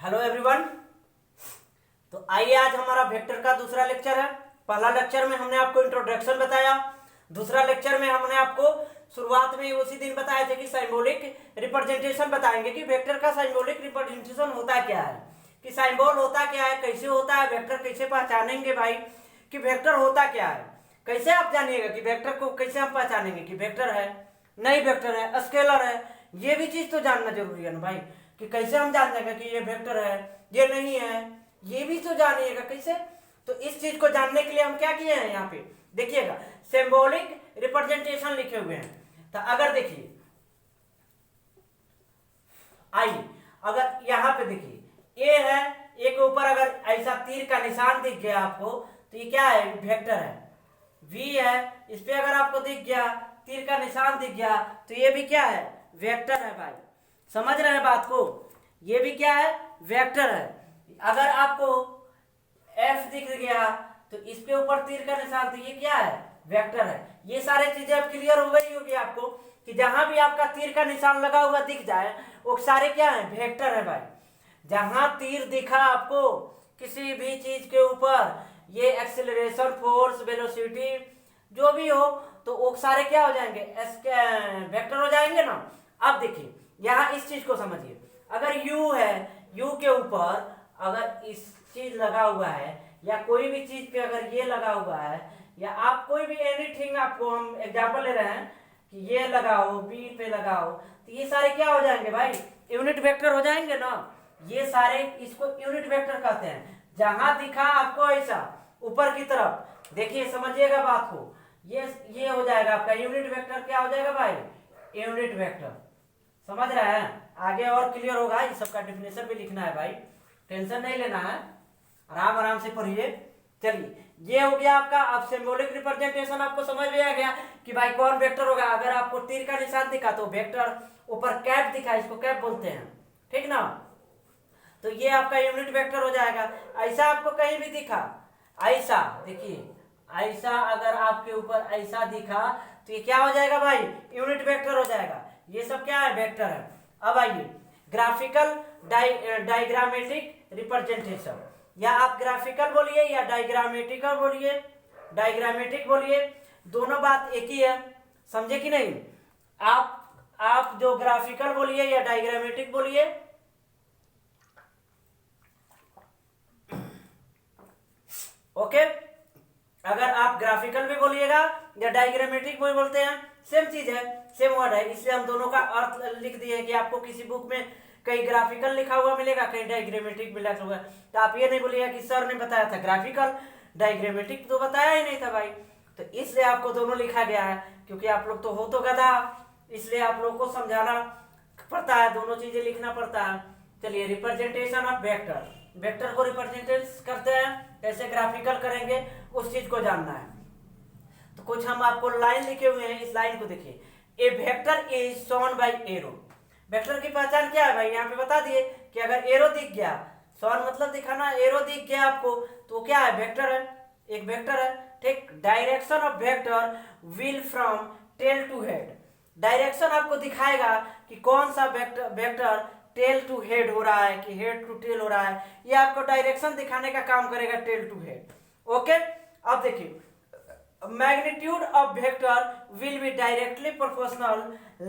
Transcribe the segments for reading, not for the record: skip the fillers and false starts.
Hello everyone. तो आइए आज हमारा वेक्टर का दूसरा लेक्चर है। पहला लेक्चर में हमने आपको इंट्रोडक्शन बताया, दूसरा लेक्चर में हमने आपको शुरुआत में उसी दिन बताए थे कि सिंबॉलिक रिप्रेजेंटेशन बताएंगे कि वेक्टर का सिंबॉलिक रिप्रेजेंटेशन होता क्या है, कि सिंबल होता क्या है, कैसे होता है, वेक्टर कैसे पहचानेंगे भाई कि वेक्टर होता क्या है। कैसे आप जानिएगा कि वेक्टर को कैसे हम पहचानेंगे कि वेक्टर है, नहीं वेक्टर है, स्केलर है, ये भी चीज तो जानना जरूरी है ना भाई, कि कैसे हम जान जाएंगे कि ये वेक्टर है ये नहीं है, ये भी तो जानिएगा कैसे। तो इस चीज को जानने के लिए हम क्या किए हैं, यहाँ पे देखिएगा सिंबॉलिक रिप्रेजेंटेशन लिखे हुए हैं। तो अगर देखिए आइए, अगर यहाँ पे देखिए ए है, ए के ऊपर अगर ऐसा तीर का निशान दिख गया आपको तो ये क्या है, वेक्टर है। वी है, इस पे अगर आपको दिख गया तीर का निशान दिख गया तो ये भी क्या है, वेक्टर है भाई। समझ रहे हैं बात को, ये भी क्या है, वेक्टर है। अगर आपको एफ दिख गया तो इसके ऊपर तीर का निशान तो ये क्या है, वेक्टर है। ये सारे चीजें अब क्लियर हो गई होगी आपको कि जहां भी आपका तीर का निशान लगा हुआ दिख जाए वो सारे क्या है, वेक्टर है भाई। जहां तीर दिखा आपको किसी भी चीज के ऊपर, ये एक्सेलरेशन, फोर्स, वेलोसिटी जो भी हो तो वो सारे क्या हो जाएंगे, वेक्टर हो जाएंगे ना। अब देखिए यहाँ इस चीज को समझिए, अगर u है, u के ऊपर अगर इस चीज लगा हुआ है या कोई भी चीज पे अगर ये लगा हुआ है, या आप कोई भी एनीथिंग, आपको हम एग्जांपल ले रहे हैं कि ये लगाओ, बी पे लगाओ, तो ये सारे क्या हो जाएंगे भाई, यूनिट वेक्टर हो जाएंगे ना। ये सारे इसको यूनिट वेक्टर कहते हैं। जहां दिखा आपको ऐसा ऊपर की तरफ, देखिए समझिएगा बात को, ये हो जाएगा आपका यूनिट वेक्टर। क्या हो जाएगा भाई, यूनिट वेक्टर। समझ रहे हैं, आगे और क्लियर होगा। इस सबका डिफिनेशन भी लिखना है भाई, टेंशन नहीं लेना है, आराम आराम से पढ़िए। चलिए ये हो गया आपका। अब सिंबॉलिक रिप्रेजेंटेशन आपको समझ में आ गया कि भाई कौन वेक्टर होगा। अगर आपको तीर का निशान दिखा तो वेक्टर, ऊपर कैप दिखा, इसको कैप बोलते हैं, ठीक ना। तो ये आपका यूनिट वेक्टर हो जाएगा। ऐसा आपको कहीं भी दिखा, ऐसा देखिए, ऐसा अगर आपके ऊपर ऐसा दिखा तो ये क्या हो जाएगा भाई, यूनिट वेक्टर हो जाएगा। ये सब क्या है, वेक्टर है। अब आइए ग्राफिकल डायग्रामेटिक रिप्रेजेंटेशन, या आप ग्राफिकल बोलिए या डायग्रामेटिकल बोलिए, डायग्रामेटिक बोलिए, दोनों बात एक ही है। समझे कि नहीं। आप जो ग्राफिकल बोलिए या डायग्रामेटिक बोलिए, ओके। अगर आप ग्राफिकल भी बोलिएगा या डायग्रामेटिक भी बोलते हैं, सेम चीज है, सेम वर्ड है, इसलिए हम दोनों का अर्थ लिख दिए कि आपको किसी बुक में कहीं ग्राफिकल लिखा हुआ मिलेगा, कहीं डायग्रामेटिक भी लिखा हुआ है। तो आप ये नहीं बोलिएगा कि सर ने बताया था ग्राफिकल, डायग्रामेटिक तो बताया ही नहीं था भाई। तो इसलिए आपको दोनों लिखा गया है, क्योंकि आप लोग तो हो तो गधा, इसलिए आप लोग को समझाना पड़ता है, दोनों चीजें लिखना पड़ता है। चलिए रिप्रेजेंटेशन ऑफ वेक्टर, वेक्टर को रिप्रेजेंट करते हैं, कैसे ग्राफिकल करेंगे उस चीज को जानना है। तो कुछ हम आपको लाइन लिखे हुए हैं, इस लाइन को देखिए, a vector is shown by arrow. Vector की पहचान क्या है भाई, यहाँ पे बता दिए कि अगर एरो दिख गया, शोन मतलब दिखाना, एरो दिख गया आपको तो क्या है, वेक्टर है, एक वेक्टर है, ठीक। Direction of vector will from tail to head, direction आपको दिखाएगा कि कौन सा वेक्टर टेल टू हेड हो रहा है कि हेड टू टेल हो रहा है, ये आपको डायरेक्शन दिखाने का काम करेगा, टेल टू हेड, ओके। अब देखिए magnitude of vector will be directly proportional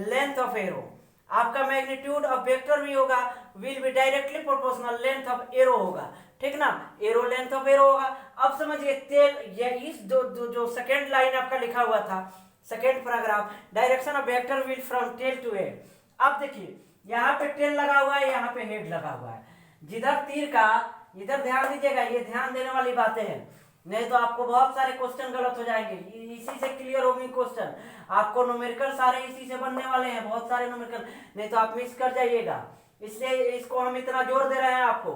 length of arrow, आपका मैग्नीट्यूड ऑफ वेक्टर भी होगा, will be directly proportional length of arrow होगा, ठीक ना। एरो लेंथ ऑफ एरो होगा। अब समझिए तेल, ये इस जो सेकेंड लाइन आपका लिखा हुआ था, second paragraph, direction of vector will from tail to head. अब देखिए यहाँ पे टेल लगा हुआ है, यहाँ पे हेड लगा हुआ है, जिधर तीर का, इधर ध्यान दीजिएगा, ये ध्यान देने वाली बातें हैं, नहीं तो आपको बहुत सारे क्वेश्चन गलत हो जाएंगे। इसी से क्लियर होंगे क्वेश्चन, आपको न्यूमेरिकल सारे इसी से बनने वाले हैं, बहुत सारे न्यूमेरिकल, नहीं तो आप मिस कर जाइएगा, इसलिए इसको हम इतना जोर दे रहे हैं आपको,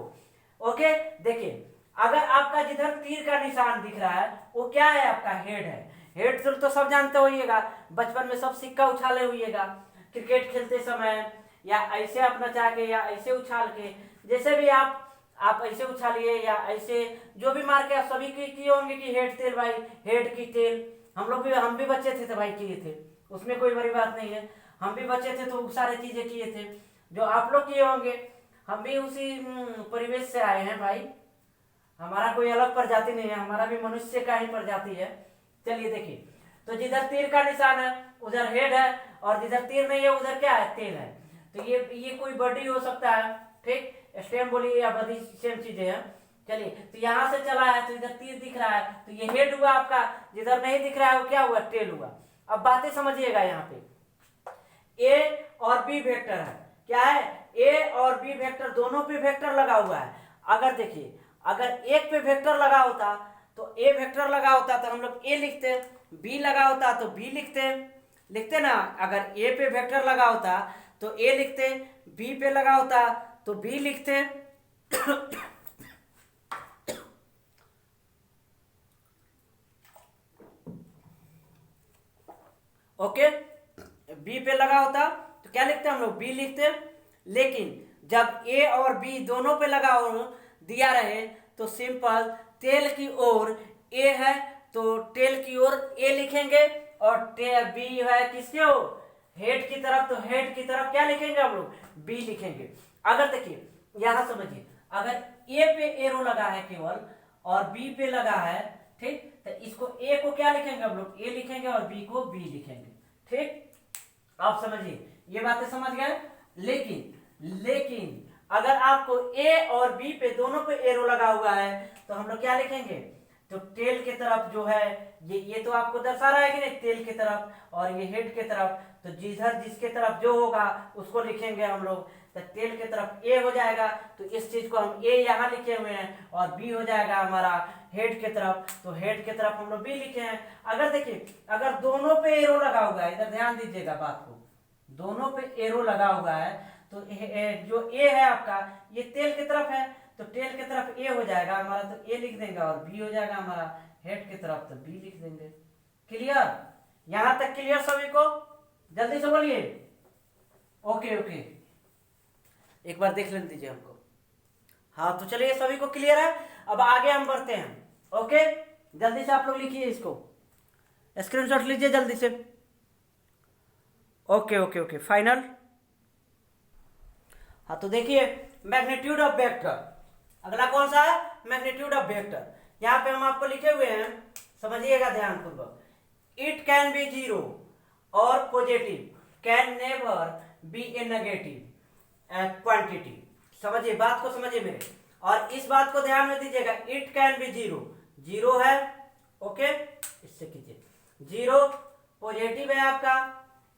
ओके। देखिए अगर आपका जिधर तीर का निशान दिख रहा है वो क्या है, आपका हेड है। हेड तो सब जानते होइएगा, बचपन में सब सिक्का उछाले हुईएगा, क्रिकेट खेलते समय, या ऐसे अपना चाह के या ऐसे उछाल के, जैसे भी आप ऐसे उछालिए या ऐसे जो भी मार के, आप सभी किए होंगे कि हेड टेल भाई, हेड की टेल, हम भी बच्चे थे तो भाई किए थे, उसमें कोई बड़ी बात नहीं है, हम भी बच्चे थे तो सारे चीजें किए थे जो आप लोग किए होंगे। हम भी उसी परिवेश से आए हैं भाई, हमारा कोई अलग प्रजाति नहीं है, हमारा भी मनुष्य का ही प्रजाति है। चलिए देखिए, तो जिधर तीर का निशान है उधर हेड है, और जिधर तीर नहीं है उधर क्या है, टेल है। तो ये कोई बॉडी हो सकता है, ठीक, स्टेम बोलिए या बॉडी सेम चीजें हैं। चलिए, तो यहाँ से चला है तो इधर तीर दिख रहा है तो ये हेड हुआ आपका, जिधर नहीं दिख रहा है वो क्या हुआ, टेल हुआ। अब बातें समझिएगा, यहाँ पे ए और बी वेक्टर है, क्या है, ए और बी वेक्टर दोनों पे वेक्टर लगा हुआ है। अगर देखिए, अगर एक पे वेक्टर लगा होता तो ए वेक्टर लगा होता तो हम लोग ए लिखते, बी लगा होता तो बी लिखते ना। अगर ए पे वेक्टर लगा होता तो ए लिखते, बी पे लगा होता तो बी लिखते। ओके, बी पे लगा होता तो क्या लिखते हम लोग, बी लिखते। लेकिन जब ए और बी दोनों पे लगा हो दिया रहे तो सिंपल टेल की ओर ए है तो टेल की ओर ए लिखेंगे, और बी है किसके ओर, हेड की तरफ, तो हेड की तरफ क्या लिखेंगे हम लोग, बी लिखेंगे। अगर देखिए यहां समझिए, अगर ए पे एरो लगा है केवल और बी पे लगा है, ठीक, तो इसको ए को क्या लिखेंगे हम लोग, ए लिखेंगे, और बी को बी लिखेंगे, ठीक। आप समझिए, ये बातें समझ गए। लेकिन अगर आपको ए और बी पे दोनों पे एरो लगा हुआ है तो हम लोग क्या लिखेंगे, तो टेल की तरफ जो है ये तो आपको दर्शा रहा है कि नहीं, टेल की तरफ, और ये हेड की तरफ, तो जिधर जिसके तरफ जो होगा उसको लिखेंगे हम लोग। तो टेल की तरफ ए हो जाएगा तो इस चीज को हम ए यहाँ लिखे हुए हैं, और बी हो जाएगा हमारा हेड की तरफ, तो हेड की तरफ हम लोग बी लिखे हैं। अगर देखिए, अगर दोनों पे एरो लगा हुआ है, इधर ध्यान दीजिएगा बात को, दोनों पे एरो लगा हुआ है तो जो ए है आपका ये टेल की तरफ है, तो टेल की तरफ ए हो जाएगा हमारा, तो ए लिख देंगे, और बी हो जाएगा हमारा हेड की तरफ, तो बी लिख देंगे। क्लियर, यहां तक क्लियर सभी को, जल्दी से बोलिए। ओके ओके, एक बार देख लेने दीजिए हमको। हाँ, तो चलिए सभी को क्लियर है, अब आगे हम बढ़ते हैं। ओके, जल्दी से आप लोग लिखिए, इसको स्क्रीनशॉट लीजिए जल्दी से। Okay okay okay, final. हाँ, तो देखिए मैग्नीट्यूड ऑफ वेक्टर, अगला कौन सा है, मैग्नीट्यूड ऑफ वेक्टर। यहां पे हम आपको लिखे हुए हैं, समझिएगा ध्यान पूर्वक। इट कैन बी जीरो और positive, can never be a negative quantity. समझिए, बात को समझिए मेरे, और इस बात को ध्यान में दीजिएगा। It can be zero, zero है, ओके, इससे कीजिए, जीरो पॉजिटिव है आपका,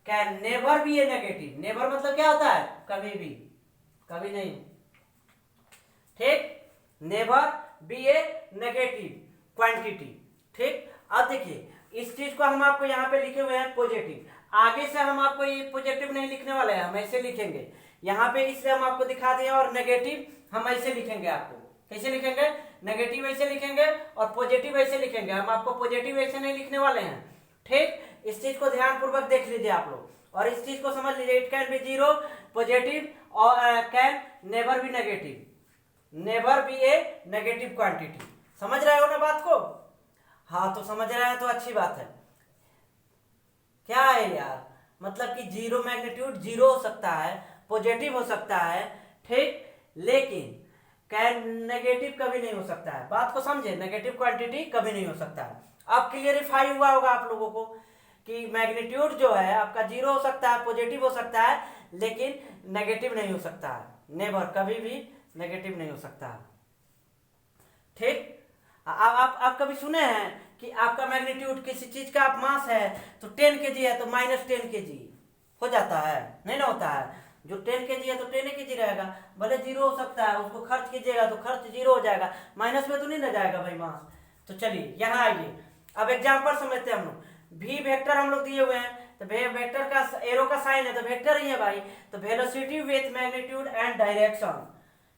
can never be a negative, never मतलब क्या होता है, कभी भी, कभी नहीं, ठीक, never be a negative quantity, ठीक। अब देखिए, इस चीज को हम आपको यहाँ पे लिखे हुए हैं पॉजिटिव, आगे से हम आपको ये पॉजिटिव नहीं लिखने वाले हैं, हम ऐसे लिखेंगे यहाँ पे, इसलिए हम आपको दिखा दिए, और नेगेटिव हम ऐसे लिखेंगे। आपको कैसे लिखेंगे, नेगेटिव ऐसे लिखेंगे और पॉजिटिव ऐसे लिखेंगे, हम आपको पॉजिटिव ऐसे नहीं लिखने वाले हैं, ठीक। इस चीज को ध्यान पूर्वक देख लीजिए आप लोग, और इस चीज को समझ लीजिए। It can be zero positive और can never be negative, never be a negative quantity. समझ रहे हो ना बात को? हाँ, तो समझ रहे हैं तो अच्छी बात है। क्या है यार, मतलब कि जीरो मैग्नीट्यूड जीरो हो सकता है, पॉजिटिव हो सकता है, ठीक, लेकिन कैन नेगेटिव कभी नहीं हो सकता है। बात को समझे, नेगेटिव क्वांटिटी कभी नहीं हो सकता है। अब क्लियरिफाई हुआ होगा आप लोगों को कि मैग्नीट्यूड जो है आपका जीरो हो सकता है, पॉजिटिव हो सकता है, लेकिन नेगेटिव नहीं हो सकता है, नेवर, कभी भी नेगेटिव नहीं हो सकता है, ठीक। आप कभी सुने हैं कि आपका मैग्नीट्यूड किसी चीज का आप मास है तो 10 kg है तो -10 kg हो जाता है? नहीं ना होता है। जो 10 kg है तो 10 kg रहेगा, भले जीरो हो सकता है, उसको खर्च कीजिएगा तो खर्च जीरो हो जाएगा, माइनस में तो नहीं ना जाएगा भाई मास। तो चलिए यहाँ आइए, अब एग्जाम्पल समझते हैं हम लोग। भी वेक्टर हम लोग दिए हुए हैं, तो वेक्टर का एरो का साइन है तो वेक्टर ही है भाई, तो velocity with magnitude and direction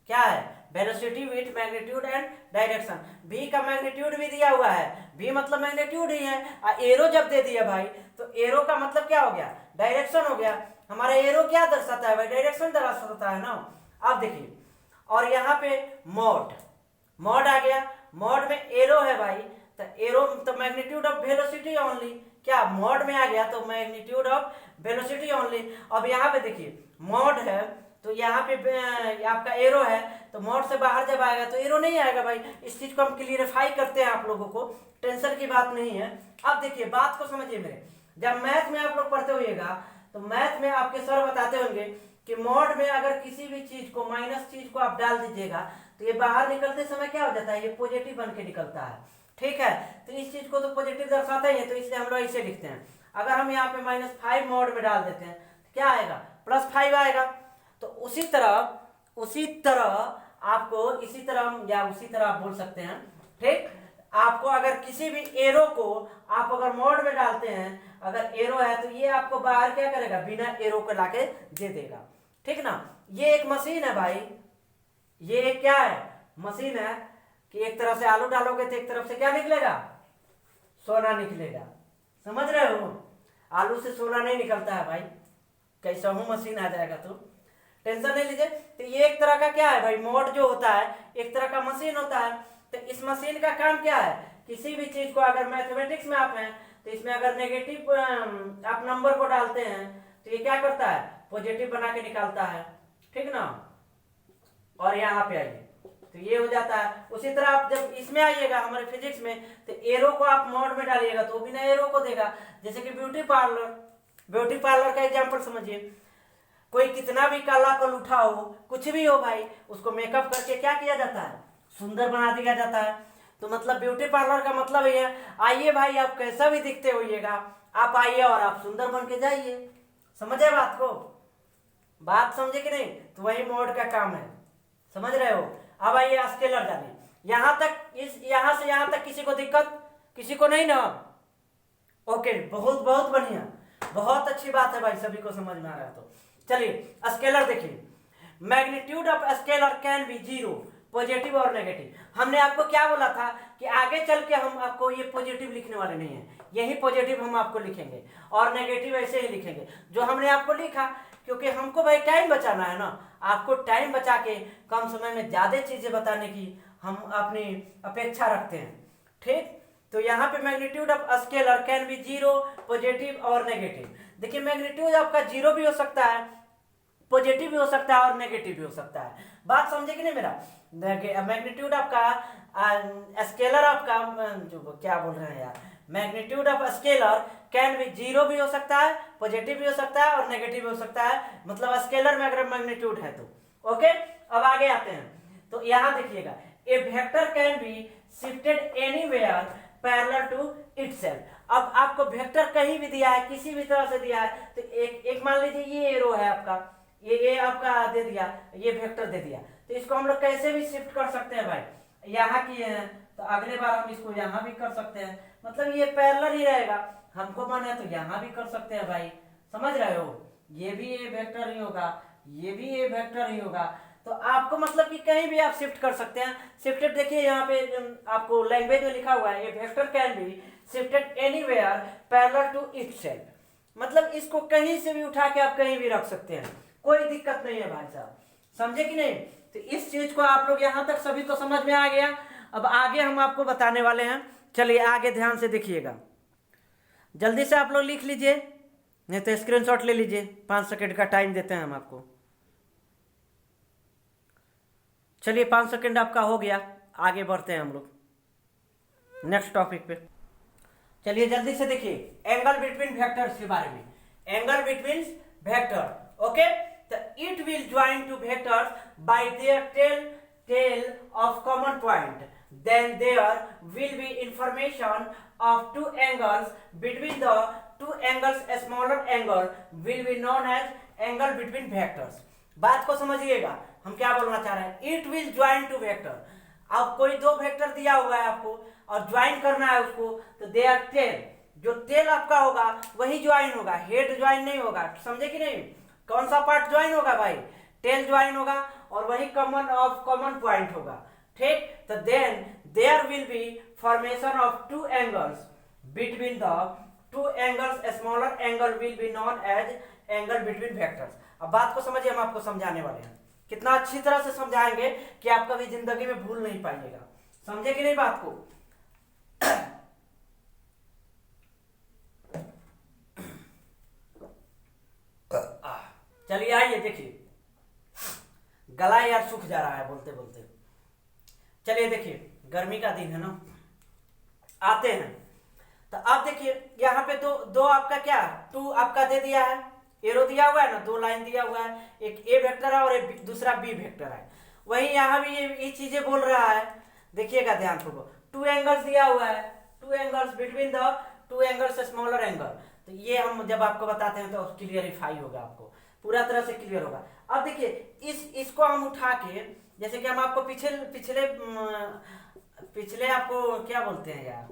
क्या है, velocity with magnitude and direction. v का मैग्नीट्यूड भी दिया हुआ है, v मतलब मैग्नीट्यूड ही है, एरो जब दे दिया भाई तो एरो का मतलब क्या हो गया, डायरेक्शन हो गया। हमारा एरो क्या दर्शाता है भाई, डायरेक्शन दर्शाता है ना। अब देखिए, और यहाँ पे मॉड आ गया, मॉड में एरो है भाई, तो एरो तो मैग्नीट्यूड ऑफ वेलोसिटी ओनली, क्या मॉड में आ गया तो मैग्नीट्यूड ऑफ वेलोसिटी ओनली। अब यहाँ पे देखिए, मॉड है तो यहाँ पे आपका एरो है, तो मोड से बाहर जब आएगा तो एरो नहीं आएगा भाई। इस चीज को हम क्लियरिफाई करते हैं आप लोगों को, टेंशन की बात नहीं है। अब देखिए बात को समझिए मेरे, जब मैथ में आप लोग पढ़ते होइएगा तो मैथ में आपके सर बताते होंगे कि मोड में अगर किसी भी चीज को माइनस चीज को आप डाल दीजिएगा तो ये बाहर निकलते समय क्या हो जाता है, ये पॉजिटिव बन के निकलता है। ठीक है, तो इस चीज को तो पॉजिटिव दर्शाते हैं, तो इसलिए हम लोग इसे लिखते हैं। अगर हम यहाँ पे -5 मोड में डाल देते हैं तो क्या आएगा, +5 आएगा। तो उसी तरह आपको इसी तरह या उसी तरह आप बोल सकते हैं। ठीक, आपको अगर किसी भी एरो को आप अगर मोड में डालते हैं, अगर एरो है तो ये आपको बाहर क्या करेगा, बिना एरो को लाके दे देगा। ठीक ना, ये एक मशीन है भाई, ये एक क्या है, मशीन है कि एक तरफ से आलू डालोगे तो एक तरफ से क्या निकलेगा, सोना निकलेगा। समझ रहे हो, आलू से सोना नहीं निकलता है भाई, कैसा हूं मशीन आ जाएगा तो टेंशन नहीं लीजिए। तो ये एक तरह का क्या है भाई, मोड जो होता है एक तरह का मशीन होता है। तो इस मशीन का काम क्या है, किसी भी चीज को अगर मैथमेटिक्स में आप हैं तो इसमें अगर नेगेटिव आप नंबर को डालते हैं तो ये क्या करता है, पॉजिटिव बना के निकालता है। ठीक ना, और यहाँ पे आइए तो ये हो जाता है। उसी तरह आप जब इसमें आइएगा हमारे फिजिक्स में तो एरो को आप मोड में डालिएगा तो बिना एरो को देगा। जैसे कि ब्यूटी पार्लर का एग्जांपल समझिए, कोई कितना भी काला कल उठा हो, कुछ भी हो भाई, उसको मेकअप करके क्या किया जाता है, सुंदर बना दिया जाता है। तो मतलब ब्यूटी पार्लर का मतलब ये है, आइए भाई आप कैसा भी दिखते होइएगा, आप आइए और आप सुंदर बन के जाइए। समझे बात को, बात समझे कि नहीं, तो वही मोड का काम है। समझ रहे हो। अब आइए स्केलर जाने, यहां से यहां तक किसी को दिक्कत, किसी को नहीं ना, ओके, बहुत बहुत बढ़िया, बहुत अच्छी बात है भाई, सभी को समझ में आ रहा है। तो चलिए स्केलर देखिए, magnitude of scalar can be 0, positive और नेगेटिव। हमने आपको क्या बोला था कि आगे चल के हम आपको ये पॉजिटिव लिखने वाले नहीं है, यही पॉजिटिव हम आपको लिखेंगे और नेगेटिव ऐसे ही लिखेंगे जो हमने आपको लिखा, क्योंकि हमको भाई टाइम बचाना है ना, आपको टाइम बचा के कम समय में ज्यादा चीजें बताने की हम अपनी अपेक्षा रखते हैं। ठीक, तो यहाँ पे magnitude of scalar can be 0, positive और नेगेटिव। देखिए मैग्नीट्यूड आपका 0 भी हो सकता है, पॉजिटिव भी हो सकता है और नेगेटिव भी हो सकता है। बात समझे कि नहीं मेरा, मैग्नीट्यूड आपका स्केलर आपका जो क्या बोल रहे हैं यार, magnitude of scalar can be 0 भी हो सकता है, पॉजिटिव भी हो सकता है और नेगेटिव भी हो सकता है, मतलब स्केलर में अगर मैग्नीट्यूड है तो। ओके, अब आगे आते हैं। तो यहाँ देखिएगा, a vector can be shifted anywhere parallel to itself. अब आपको वेक्टर कहीं भी दिया है, किसी भी तरह से दिया है, तो एक मान लीजिए ये एरो है आपका, ये आपका दे दिया, ये वेक्टर दे दिया, तो इसको हम लोग कैसे भी शिफ्ट कर सकते हैं भाई। यहाँ किए हैं तो अगले बार हम इसको यहाँ भी कर सकते हैं, मतलब ये पैरेलल ही रहेगा। हमको मन है तो यहाँ भी कर सकते हैं भाई, समझ रहे हो, ये भी ये वेक्टर ही होगा, ये भी ये वेक्टर ही होगा। तो आपको मतलब कि कहीं भी आप शिफ्ट कर सकते हैं। शिफ्टेड देखिए यहाँ पे आपको लैंग्वेज में लिखा हुआ है, a vector can be shifted anywhere parallel to itself, मतलब इसको कहीं से भी उठा के आप कहीं भी रख सकते हैं, कोई दिक्कत नहीं है भाई साहब। समझे कि नहीं, तो इस चीज को आप लोग यहाँ तक सभी को समझ में आ गया। अब आगे हम आपको बताने वाले हैं, चलिए आगे ध्यान से देखिएगा, जल्दी से आप लोग लिख लीजिए, नहीं तो स्क्रीनशॉट ले लीजिए, 5 सेकंड का टाइम देते हैं हम आपको। चलिए 5 सेकंड आपका हो गया, आगे बढ़ते हैं हम लोग नेक्स्ट टॉपिक पे। चलिए जल्दी से देखिए एंगल बिटवीन वेक्टर्स के बारे में, एंगल बिटवीन वेक्टर। ओके, तो it will join two vectors by their tail of common point, then there will be information of two angles between the two angles, a smaller angle will be known as angle between vectors। बात को समझिएगा, हम क्या बोलना चाह रहे हैं, it will join two vector. अब कोई दो वेक्टर दिया हुआ है आपको और ज्वाइन करना है उसको, तो दे आर टेल, जो टेल आपका होगा वही ज्वाइन होगा, हेड ज्वाइन नहीं होगा। समझे कि नहीं, कौन सा पार्ट ज्वाइन होगा भाई, टेल ज्वाइन होगा और वही कॉमन पॉइंट होगा। ठीक, तो then there will be formation of two angles between the two angles, a smaller angle will be known as angle between vectors. अब बात को समझिए, हम आपको समझाने वाले हैं, कितना अच्छी तरह से समझाएंगे कि आप कभी जिंदगी में भूल नहीं पाइएगा। समझे कि नहीं बात को। चलिए आइए देखिए, गला यार सूख जा रहा है बोलते बोलते। चलिए देखिए, गर्मी का दिन है ना, आते हैं। तो आप देखिए यहाँ पे दो दो आपका क्या, टू आपका दे दिया है, एरो दिया हुआ है ना, दो लाइन दिया हुआ है, एक ए वेक्टर है और एक दूसरा बी वेक्टर है। वही यहाँ भी ये चीजें बोल रहा है, देखिएगा ध्यान पूर्वक। टू एंगल्स दिया हुआ है, to angles between the two angles smaller angle. तो ये हम जब आपको बताते हैं तो क्लियरिफाई होगा, आपको पूरा तरह से क्लियर होगा। अब देखिए इसको हम उठा के, जैसे कि हम आपको पिछले पिछले पिछले आपको क्या बोलते हैं यार,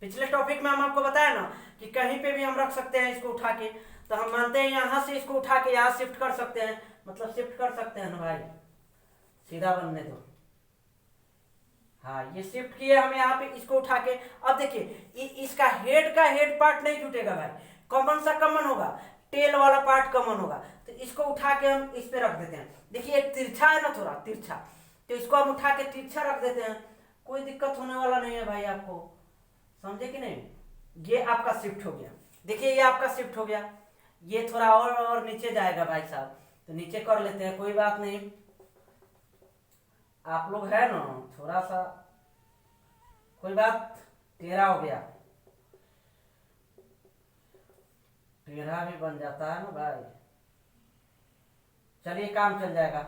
पिछले टॉपिक में हम आपको बताया ना कि कहीं पे भी हम रख सकते हैं इसको उठा के। तो हम मानते हैं यहां से इसको उठा के यहां शिफ्ट कर सकते हैं, मतलब शिफ्ट कर सकते हैं ना भाई, सीधा बनने दो। हाँ, ये शिफ्ट किए हम यहाँ पे इसको उठा के। अब देखिए इसका हेड का हेड पार्ट नहीं टूटेगा भाई, कॉमन सा कॉमन होगा, टेल वाला पार्ट कॉमन होगा। तो इसको उठा के हम इस पे रख देते हैं। देखिए एक तिरछा है ना, थोड़ा तिरछा, तो इसको हम उठा के तिरछा रख देते हैं, कोई दिक्कत होने वाला नहीं है भाई, आपको समझे कि नहीं। ये आपका शिफ्ट हो गया, देखिए ये आपका शिफ्ट हो गया। ये थोड़ा और नीचे जाएगा भाई साहब, तो नीचे कर लेते हैं, कोई बात नहीं। आप लोग है ना थोड़ा सा, कोई बात, टेढ़ा हो गया, टेढ़ा भी बन जाता है ना भाई। चलिए काम चल जाएगा,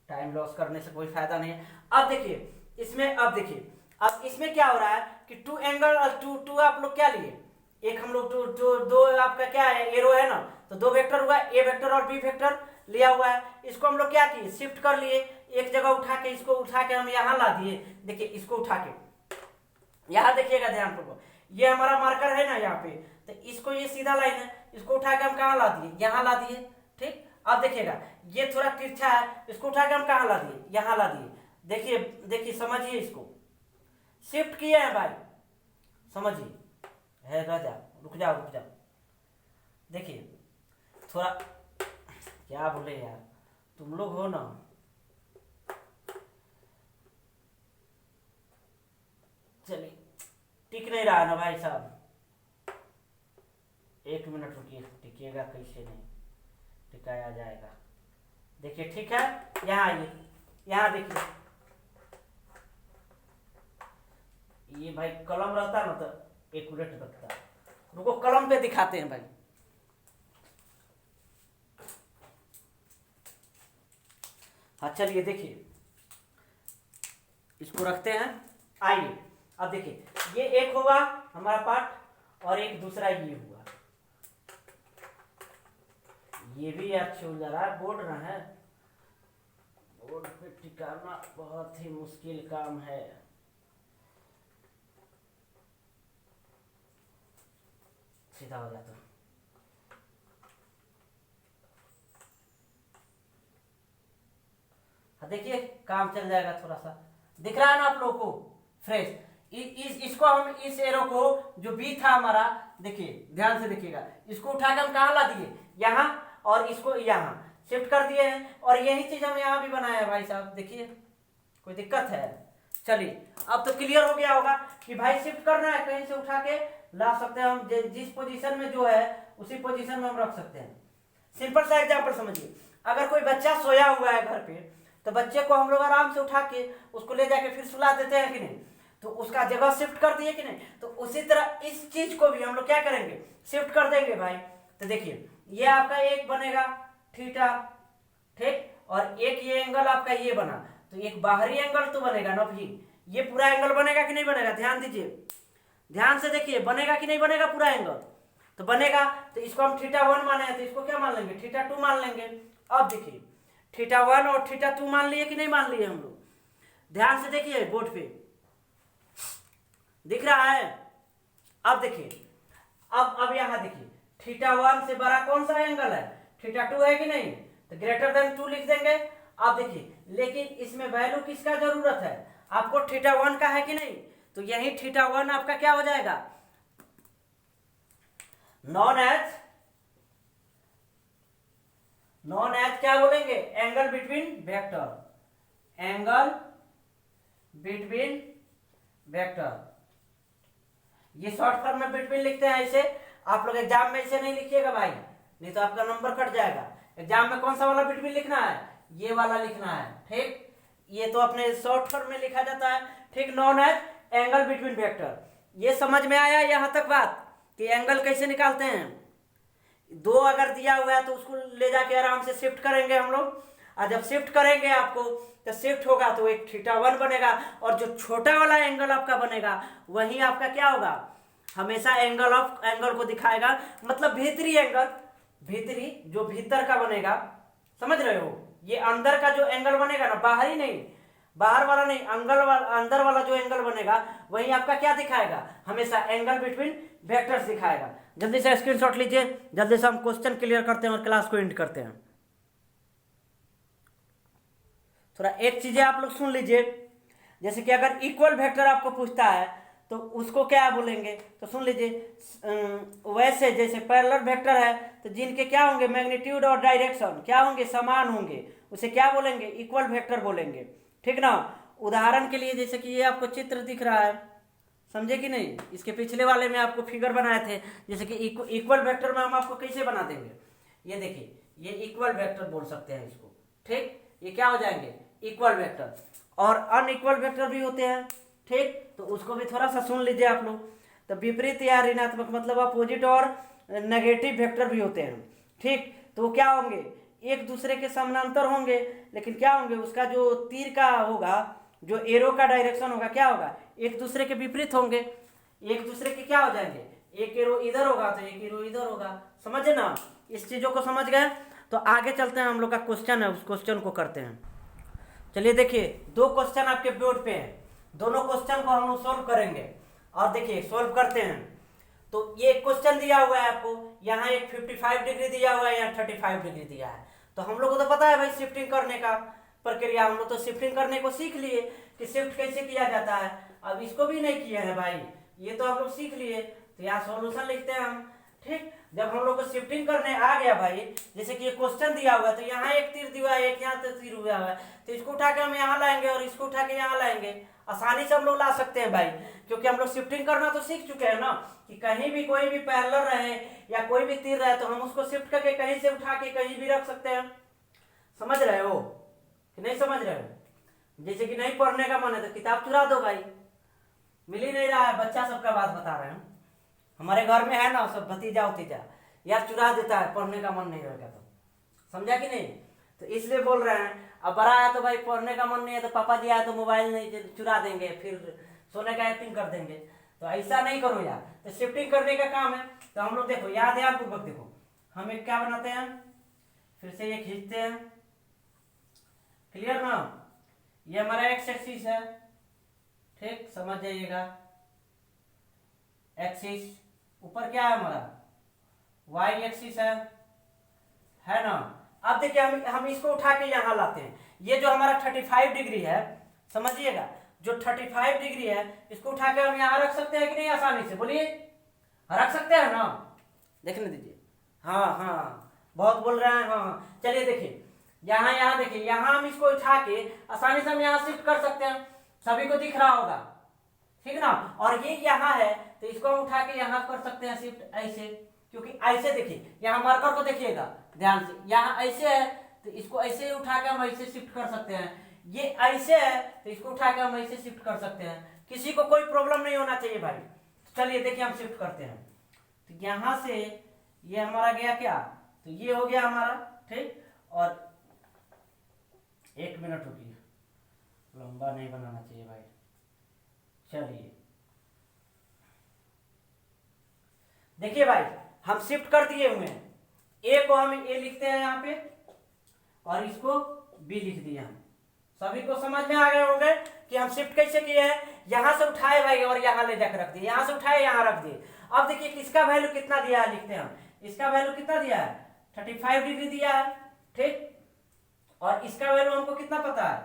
टाइम लॉस करने से कोई फायदा नहीं है। अब देखिए इसमें, अब देखिए अब इसमें क्या हो रहा है कि टू एंगल और टू आप लोग क्या लिए, एक हम लोग दो आपका क्या है, एरो है ना, तो दो वेक्टर हुआ, ए वेक्टर और बी वेक्टर लिया हुआ है। इसको हम लोग क्या किए, शिफ्ट कर लिए, एक जगह उठा के, इसको उठा के हम यहाँ ला दिए। देखिए इसको उठा के यहाँ, देखिएगा ध्यान पूर्वक, ये हमारा मार्कर है ना यहाँ पे, तो इसको, ये सीधा लाइन है, इसको उठा के हम कहाँ ला दिए, यहाँ ला दिए। ठीक, अब देखिएगा ये थोड़ा तिरछा है, इसको उठा के हम कहाँ ला दिए, यहाँ ला दिए। देखिए देखिए समझिए, इसको शिफ्ट किए हैं भाई, समझिए। है राजा, रुक जाओ रुक जाओ, देखिए थोड़ा, क्या बोले यार, तुम लोग हो ना, चलिए टिक नहीं रहा ना भाई साहब, एक मिनट रुकिए, टिकिएगा कैसे नहीं, टिकाया जाएगा। देखिए ठीक है, यहाँ आइए, यहाँ देखिए, ये भाई कलम रहता ना तो एक्यूरेट लगता, रुको कलम पे दिखाते हैं भाई। हाँ चलिए देखिए, इसको रखते हैं, आइए। अब देखिए ये एक होगा हमारा पार्ट और एक दूसरा ये हुआ, ये भी अच्छे हो जा रहा है, बोर्ड ना है, बोर्ड पे टिकाना बहुत ही मुश्किल काम है। सीधा हो जाता, देखिए काम चल जाएगा, थोड़ा सा दिख रहा है ना आप लोगों को फ्रेश। इसको हम, इस एरो को जो बी था हमारा, देखिए ध्यान से देखिएगा, इसको उठाकर हम कहाँ ला दिए, यहाँ, और इसको यहाँ शिफ्ट कर दिए हैं, और यही चीज हम यहाँ भी बनाए हैं भाई साहब। देखिए कोई दिक्कत है, चलिए अब तो क्लियर हो गया होगा कि भाई शिफ्ट करना है, कहीं से उठा के ला सकते हैं हम, जिस पोजीशन में जो है उसी पोजीशन में हम रख सकते हैं। सिंपल सा एग्जांपल समझिए, अगर कोई बच्चा सोया हुआ है घर पे, तो बच्चे को हम लोग आराम से उठा के उसको ले जाके फिर सुला देते हैं कि नहीं, तो उसका जगह शिफ्ट कर दिए कि नहीं। तो उसी तरह इस चीज को भी हम लोग क्या करेंगे, शिफ्ट कर देंगे भाई। तो देखिए ये आपका एक बनेगा थीटा, ठीक, और एक ये एंगल आपका ये बना, तो एक बाहरी एंगल तो बनेगा ना भी, ये पूरा एंगल बनेगा कि नहीं बनेगा, ध्यान दीजिए, ध्यान से देखिए, बनेगा कि नहीं बनेगा पूरा एंगल, तो बनेगा। तो इसको हम θ1 माने हैं, तो इसको क्या मान लेंगे, θ2 मान लेंगे। अब देखिए θ1 और θ2 मान लिए कि नहीं मान लिए हम लोग, ध्यान से देखिए, बोर्ड पे दिख रहा है। अब देखिए, अब यहां देखिए, θ1 से बड़ा कौन सा एंगल है, θ2 है कि नहीं, तो ग्रेटर देन 2 लिख देंगे। अब देखिए, लेकिन इसमें वैल्यू किसका जरूरत है, आपको θ1 का है कि नहीं, तो यही θ1 आपका क्या हो जाएगा, नॉन एज क्या बोलेंगे, angle between vector, angle between vector, ये शॉर्ट फॉर्म में बिटवीन लिखते हैं। ऐसे आप लोग एग्जाम में ऐसे नहीं लिखिएगा भाई, नहीं तो आपका नंबर कट जाएगा। एग्जाम में कौन सा वाला बिटवीन लिखना है, ये वाला लिखना है। ठीक, ये तो अपने शॉर्ट फॉर्म में लिखा जाता है, ठीक, known as angle between vector. ये समझ में आया यहाँ तक बात कि एंगल कैसे निकालते हैं। दो अगर दिया हुआ है तो उसको ले जाके आराम से शिफ्ट करेंगे हम लोग, और जब शिफ्ट करेंगे आपको तो शिफ्ट होगा तो एक θ1 बनेगा, और जो छोटा वाला एंगल आपका बनेगा वही आपका क्या होगा, हमेशा एंगल को दिखाएगा, मतलब भीतरी एंगल, भीतरी जो भीतर का बनेगा, समझ रहे हो। ये अंदर का जो एंगल बनेगा ना, बाहरी नहीं, बाहर वाला नहीं, अंदर वाला जो एंगल बनेगा वही आपका क्या दिखाएगा, हमेशा एंगल बिटवीन वेक्टर्स दिखाएगा। जल्दी से स्क्रीनशॉट लीजिए, जल्दी से हम क्वेश्चन क्लियर करते हैं और क्लास को एंड करते हैं। थोड़ा एक चीजें आप लोग सुन लीजिए, जैसे कि अगर इक्वल वेक्टर आपको पूछता है तो उसको क्या बोलेंगे, तो सुन लीजिए, वैसे जैसे पैरेलल वेक्टर है तो जिनके क्या होंगे, मैग्नीट्यूड और डायरेक्शन क्या होंगे, समान होंगे, उसे क्या बोलेंगे, इक्वल वेक्टर बोलेंगे। ठीक ना। उदाहरण के लिए जैसे कि ये आपको चित्र दिख रहा है, समझे कि नहीं, इसके पिछले वाले में आपको फिगर बनाए थे, जैसे कि इक्वल वेक्टर में हम आपको कैसे बना देंगे, ये देखिए, ये इक्वल वेक्टर बोल सकते हैं इसको। ठीक, ये क्या हो जाएंगे, इक्वल वेक्टर। और अनइक्वल वेक्टर भी होते हैं, ठीक, तो उसको भी थोड़ा सा सुन लीजिए आप लोग। तो विपरीत या ऋणात्मक मतलब अपोजिट और नेगेटिव वेक्टर भी होते हैं। ठीक, तो क्या होंगे, एक दूसरे के समानांतर होंगे, लेकिन क्या होंगे, उसका जो तीर का होगा, जो एरो का डायरेक्शन होगा, क्या होगा, एक दूसरे के विपरीत होंगे, एक दूसरे के क्या हो जाएंगे, एक एरो इधर होगा तो एक एरो इधर होगा। समझे ना, इस चीजों को समझ गए। तो आगे चलते हैं, हम लोग का क्वेश्चन है, उस क्वेश्चन को करते हैं। चलिए देखिए, दो क्वेश्चन आपके बोर्ड पे हैं, दोनों क्वेश्चन को हम लोग सोल्व करेंगे। और देखिए सोल्व करते हैं। तो ये क्वेश्चन दिया हुआ है आपको, यहाँ एक 55 डिग्री दिया हुआ है, यहाँ 35 डिग्री दिया है। तो हम लोग को तो पता है भाई शिफ्टिंग करने का प्रक्रिया, हम लोग तो शिफ्टिंग करने को सीख लिए कि शिफ्ट कैसे किया जाता है। अब इसको भी नहीं किया है भाई, ये तो हम लोग सीख लिए। तो यहाँ सॉल्यूशन लिखते हैं हम। ठीक, जब हम लोग को शिफ्टिंग करने आ गया भाई, जैसे कि ये क्वेश्चन दिया हुआ है तो यहाँ एक तीर दिया है, एक यहाँ तीर हुआ है, तो इसको उठा के हम यहाँ लाएंगे और इसको उठा के यहाँ लाएंगे, आसानी से हम लोग ला सकते हैं भाई, क्योंकि हम लोग शिफ्टिंग करना तो सीख चुके हैं ना, कि कहीं भी कोई भी पैरेलल रहे या कोई भी तीर रहे तो हम उसको शिफ्ट करके कहीं से उठा के कहीं भी रख सकते हैं। समझ रहे हो कि नहीं समझ रहे हो। जैसे कि नहीं पढ़ने का मन है तो किताब चुरा दो भाई, मिल ही नहीं रहा है, बच्चा सबका बात बता रहे हैं, हमारे घर में है ना सब भतीजा उतीजा, यार चुरा देता है, पढ़ने का मन नहीं रहेगा तो, समझा कि नहीं। तो इसलिए बोल रहे हैं, अब बड़ा है तो भाई पढ़ने का मन नहीं है तो पापा जी आए तो मोबाइल नहीं चुरा देंगे, फिर सोने का एक्टिंग कर देंगे, तो ऐसा नहीं करो यार। तो शिफ्टिंग करने का काम है। तो हम लोग देखो, याद ध्यान पूर्वक देखो, हम एक क्या बनाते हैं, फिर से ये खींचते हैं, क्लियर ना। ये हमारा एक्स एक्सिस है, ठीक, समझ जाइएगा, एक्सिस, ऊपर क्या है हमारा, वाई एक्सिस है ना। अब देखिए हम इसको उठा के यहां लाते हैं, ये जो हमारा 35 डिग्री है, समझिएगा, जो 35 डिग्री है इसको उठा के हम यहां रख सकते हैं कि नहीं, आसानी से बोलिए, रख सकते हैं ना, देखने दीजिए। हाँ हाँ, बहुत बोल रहे हैं, हाँ। चलिए देखिए, यहाँ देखिए, यहाँ हम इसको उठा के आसानी से हम यहाँ शिफ्ट कर सकते हैं, सभी को दिख रहा होगा, ठीक ना। और ये यहाँ है तो इसको हम उठा के यहाँ कर सकते हैं शिफ्ट, ऐसे, क्योंकि ऐसे देखिए, यहाँ मार्कर को देखिएगा ध्यान से, यहाँ ऐसे है तो इसको ऐसे उठा के हम ऐसे शिफ्ट कर सकते हैं, ये ऐसे है तो इसको उठा के हम ऐसे शिफ्ट कर सकते हैं, किसी को कोई प्रॉब्लम नहीं होना चाहिए भाई। चलिए देखिए हम शिफ्ट करते हैं। तो यहाँ से ये हमारा गया क्या, तो ये हो गया हमारा, ठीक। और एक मिनट रुकिए, लंबा नहीं बनाना चाहिए भाई। चलिए देखिए भाई, हम शिफ्ट कर दिए हुए हैं, ए को हम ए लिखते हैं यहाँ पे और इसको बी लिख दिया हम। सभी को समझ में आ गए होंगे कि हम शिफ्ट कैसे किए हैं, यहां से उठाए भाई और यहां ले जाकर रख दिए, यहां से उठाए यहां रख दिए। अब देखिए किसका वैल्यू कितना दिया है, लिखते हैं हम, इसका वैल्यू कितना दिया है, 35 डिग्री दिया है, ठीक। और इसका वैल्यू हमको कितना पता है,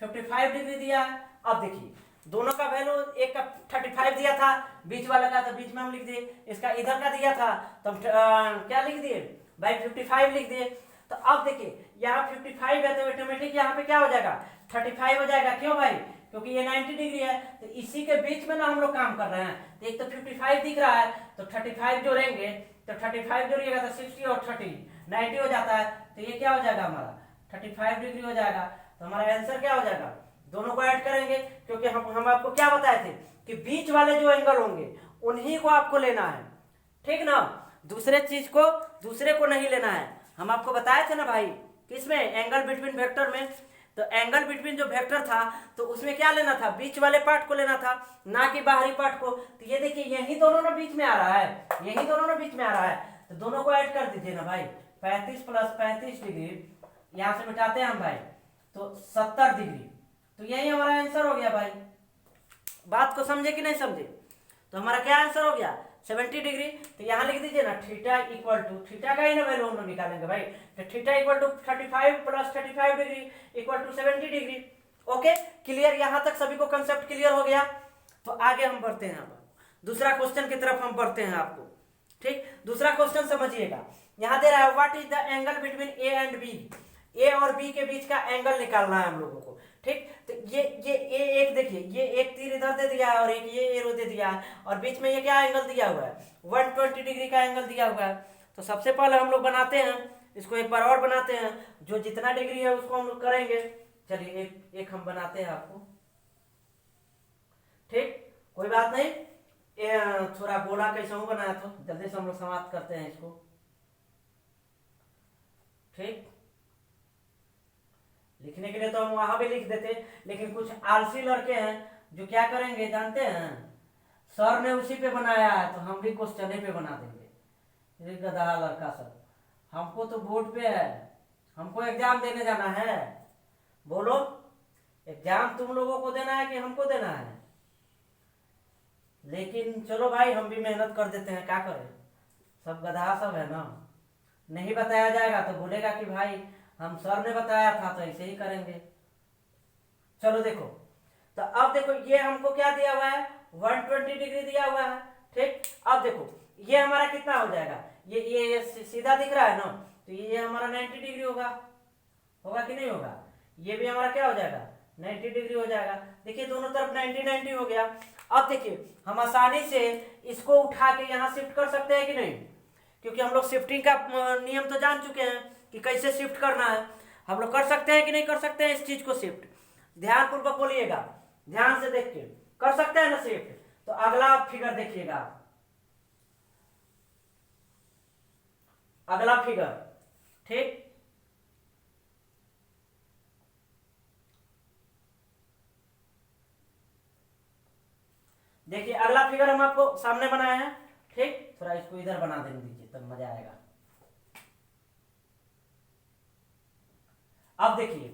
55 डिग्री दिया है। अब देखिए दोनों का वैल्यू, एक का 35 दिया था, बीच वाला का तो बीच में हम लिख दिए, इसका इधर का दिया था तो हम क्या लिख दिए भाई, 55 लिख दिए। तो अब देखिए यहाँ 55 है तो ऑटोमेटिक यहाँ पे क्या हो जाएगा, 35 हो जाएगा। क्यों भाई, क्योंकि ये 90 डिग्री है, तो इसी के बीच में ना हम लोग काम कर रहे हैं। तो एक तो 55 दिख रहा है तो 35 जोड़ेंगे, तो 35 जोड़िएगा तो 60 और 30 90 हो जाता है तो ये क्या हो जाएगा हमारा 35 डिग्री हो जाएगा। तो हमारा आंसर क्या हो जाएगा, दोनों को ऐड करेंगे क्योंकि हम आपको क्या बताए थे कि बीच वाले जो एंगल होंगे उन्हीं को आपको लेना है, ठीक ना, दूसरे चीज को दूसरे को नहीं लेना है। हम आपको बताए थे ना भाई किसमें, एंगल बिटवीन वेक्टर में। तो एंगल बिटवीन जो वेक्टर था तो उसमें क्या लेना था, बीच वाले पार्ट को लेना था, ना कि बाहरी पार्ट को। तो ये देखिए यही दोनों ना बीच में आ रहा है, यही दोनों ना बीच में आ रहा है, तो दोनों को ऐड कर दीजिए ना भाई। 35 प्लस 35 डिग्री यहां से मिटाते हैं हम भाई तो 70 डिग्री, तो यही हमारा आंसर हो गया भाई। बात को समझे कि नहीं समझे, तो हमारा क्या आंसर हो गया 70 डिग्री। तो यहाँ लिख दीजिए ना थीटा इक्वल टू, थीटा का ही ना वैल्यू हम लोग निकालेंगे भाई, तो theta equal to 35 plus 35 degree equal to 70 degree. Okay clear, यहाँ तक सभी को कंसेप्ट क्लियर हो गया। तो आगे हम बढ़ते हैं, अब दूसरा क्वेश्चन की तरफ हम बढ़ते हैं आपको, ठीक। दूसरा क्वेश्चन समझिएगा, यहाँ दे रहा है what is the angle between A and B, A और बी के बीच का एंगल निकालना है हम लोगों को, ठीक। तो ये एक देखिए, ये एक तीर इधर दे दिया है और एक ये एरो दे दिया है, और बीच में ये क्या एंगल दिया हुआ है 120 डिग्री का एंगल दिया हुआ है। तो सबसे पहले हम लोग बनाते हैं इसको, एक बार और बनाते हैं, जो जितना डिग्री है उसको हम लोग करेंगे। चलिए एक हम बनाते हैं आपको, ठीक, कोई बात नहीं। थोड़ा गोला कैसे हूं बनाया, तो जल्दी से हम लोग समाप्त करते हैं इसको, ठीक। लिखने के लिए तो हम वहां भी लिख देते, लेकिन कुछ आलसी लड़के हैं जो क्या करेंगे जानते हैं, सर ने उसी पे बनाया है तो हम भी क्वेश्चन पे बना देंगे। ये गधा लड़का सब, हमको तो बोर्ड पे है, हमको एग्जाम देने जाना है। बोलो, एग्जाम तुम लोगों को देना है कि हमको देना है? लेकिन चलो भाई हम भी मेहनत कर देते हैं, क्या करें, सब गधा सब है ना। नहीं बताया जाएगा तो बोलेगा कि भाई हम सर ने बताया था तो ऐसे ही करेंगे। चलो देखो, तो अब देखो ये हमको क्या दिया हुआ है 120 डिग्री दिया हुआ है, ठीक। अब देखो ये हमारा कितना हो जाएगा, ये सीधा दिख रहा है ना, तो ये हमारा 90 डिग्री होगा, होगा कि नहीं होगा, ये भी हमारा क्या हो जाएगा 90 डिग्री हो जाएगा। देखिए दोनों तरफ 90 हो गया। अब देखिए हम आसानी से इसको उठा के यहाँ शिफ्ट कर सकते हैं कि नहीं, क्योंकि हम लोग शिफ्टिंग का नियम तो जान चुके हैं कि कैसे शिफ्ट करना है। हम लोग कर सकते हैं कि नहीं कर सकते हैं इस चीज को शिफ्ट, ध्यान पूर्वक बोलिएगा, ध्यान से देख के कर सकते हैं ना शिफ्ट। तो अगला फिगर देखिएगा, अगला फिगर, ठीक। देखिए अगला फिगर हम आपको सामने बनाया है, ठीक। थोड़ा इसको इधर बना देने दीजिए तब मजा आएगा। अब देखिए,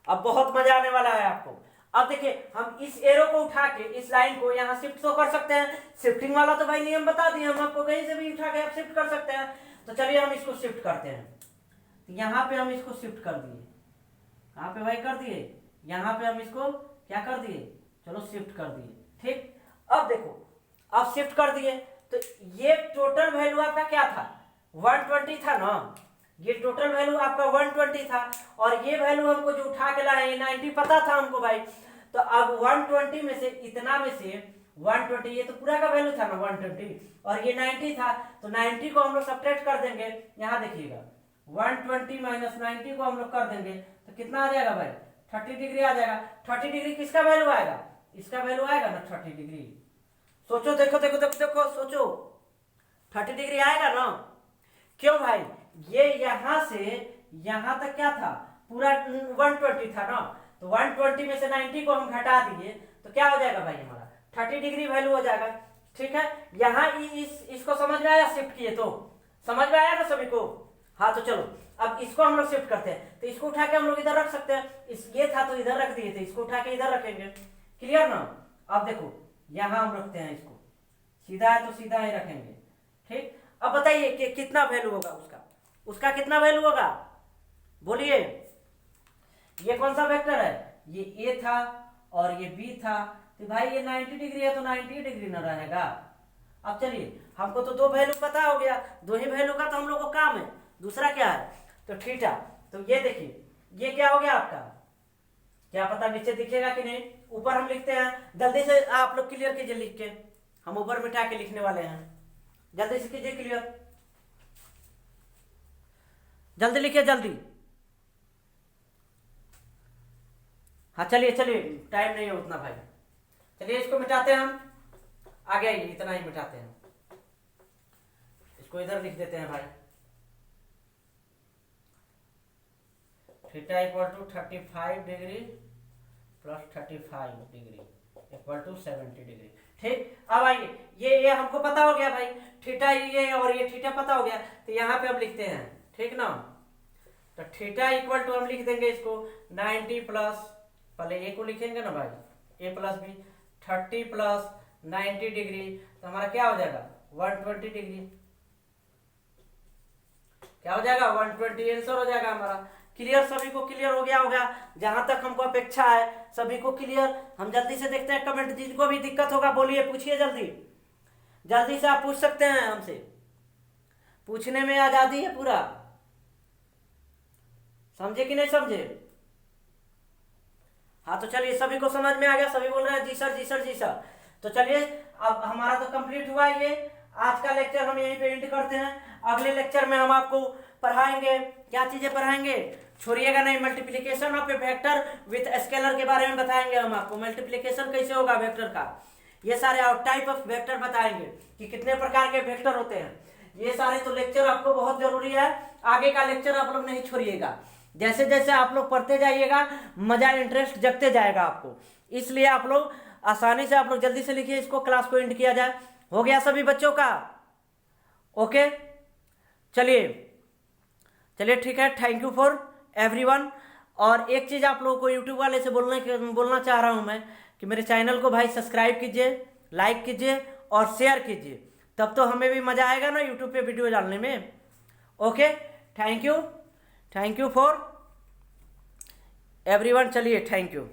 अब बहुत मजा आने वाला है आपको। अब देखिए हम इस एरो को उठा के इस लाइन को यहाँ शिफ्ट तो कर सकते हैं, शिफ्टिंग वाला तो भाई नियम बता दिए हम आपको, कहीं से भी उठा के आप शिफ्ट कर सकते हैं। तो चलिए हम इसको शिफ्ट करते हैं, तो यहाँ पे हम इसको शिफ्ट कर दिए, कहाँ पे भाई कर दिए, यहाँ पे हम इसको क्या कर दिए, चलो शिफ्ट कर दिए, ठीक। अब देखो, अब शिफ्ट कर दिए तो ये टोटल वैल्यू आपका क्या था 120 था ना, ये टोटल वैल्यू आपका 120 था, और ये वैल्यू हमको जो उठा के लाए 90 पता था हमको भाई। तो अब 120 में से इतना में से 120, ये तो पूरा का वैल्यू था ना 120, और ये 90 था, तो 90 को हम लोग सब्ट्रैक्ट कर देंगे। यहाँ देखिएगा 120 माइनस 90 को हम लोग कर देंगे तो कितना आ जाएगा भाई 30 डिग्री आ जाएगा। 30 डिग्री किसका वैल्यू आएगा, इसका वैल्यू आएगा ना 30 डिग्री। सोचो, देखो देखो देखो देखो सोचो, 30 डिग्री आएगा ना। क्यों भाई, ये यहां से यहां तक क्या था पूरा 120 था ना, तो 120 में से 90 को हम घटा दिए तो क्या हो जाएगा भाई हमारा 30 डिग्री वैल्यू हो जाएगा, ठीक है। यहाँ इसको समझ में आया, शिफ्ट किए तो समझ में आया ना सभी को। हाँ तो चलो अब इसको हम लोग शिफ्ट करते हैं, तो इसको उठा के हम लोग इधर रख सकते हैं, ये था तो इधर रख दिए थे, इसको उठा के इधर रखेंगे, क्लियर ना। अब देखो यहाँ हम रखते हैं इसको, सीधा है तो सीधा ही रखेंगे, ठीक। अब बताइए कि कितना वैल्यू होगा उसका, उसका कितना वैल्यू होगा बोलिए। ये कौन सा वेक्टर है, ये ए था और ये बी था, तो भाई ये 90 डिग्री है तो 90 डिग्री न रहेगा। अब चलिए हमको तो दो वैल्यू पता हो गया, दो ही वैल्यू का तो हम लोग को काम है, दूसरा क्या है तो थीटा। तो ये देखिए ये क्या हो गया आपका, क्या पता नीचे दिखेगा कि नहीं, ऊपर हम लिखते हैं, जल्दी से आप लोग क्लियर कीजिए लिख के, हम ऊपर मिटा के लिखने वाले हैं, जल्दी से कीजिए क्लियर। जल्दी लिखिए जल्दी। हाँ चलिए चलिए, टाइम नहीं है उतना भाई। चलिए इसको मिटाते हैं हम, आगे आइए, इतना ही मिटाते हैं। इसको इधर लिख देते हैं भाई। Theta equal to 35 degree plus 35 degree equal to 70 degree. ठीक, अब आइए, ये हमको पता हो गया भाई, थीटा ये और ये थीटा पता हो गया, तो यहाँ पे हम लिखते हैं, ठीक ना। तो थीटा इक्वल टू हम लिख देंगे इसको 90 प्लस, पहले ए को लिखेंगे ना भाई, ए प्लस बी, 30 प्लस 90 डिग्री, तो हमारा क्या हो जाएगा 120 डिग्री। क्या हो जाएगा 120 आंसर हो जाएगा हमारा। क्लियर, सभी को क्लियर हो गया होगा, जहां तक हमको अपेक्षा है सभी को क्लियर। हम जल्दी से देखते हैं कमेंट, जिनको भी दिक्कत होगा बोलिए, पूछिए जल्दी, जल्दी से आप पूछ सकते हैं हमसे, पूछने में आजादी है पूरा। समझे कि नहीं समझे? हाँ तो चलिए, सभी को समझ में आ गया, सभी बोल रहे हैं जी सर जी सर जी सर। तो चलिए, अब हमारा तो कंप्लीट हुआ ये आज का लेक्चर, हम यहीं पे एंड करते हैं। अगले लेक्चर में हम आपको पढ़ाएंगे, क्या चीजें पढ़ाएंगे, छोड़िएगा नहीं, multiplication of A vector with scalar के बारे में बताएंगे हम आपको, मल्टीप्लिकेशन कैसे होगा वेक्टर का, ये सारे टाइप ऑफ वेक्टर बताएंगे कि कितने प्रकार के वेक्टर होते हैं। ये सारे तो लेक्चर आपको बहुत जरूरी है, आगे का लेक्चर आप लोग नहीं छोड़िएगा। जैसे जैसे आप लोग पढ़ते जाइएगा मजा, इंटरेस्ट जगते जाएगा आपको, इसलिए आप लोग आसानी से, आप लोग जल्दी से लिखिए, इसको क्लास को एंड किया जाए। हो गया सभी बच्चों का? ओके, चलिए चलिए ठीक है, थैंक यू फॉर एवरीवन। और एक चीज आप लोगों को यूट्यूब वाले से बोलना चाह रहा हूं मैं, कि मेरे चैनल को भाई सब्सक्राइब कीजिए, लाइक कीजिए और शेयर कीजिए, तब तो हमें भी मजा आएगा ना यूट्यूब पे वीडियो डालने में। Okay, thank you for everyone. चलिए, थैंक यू।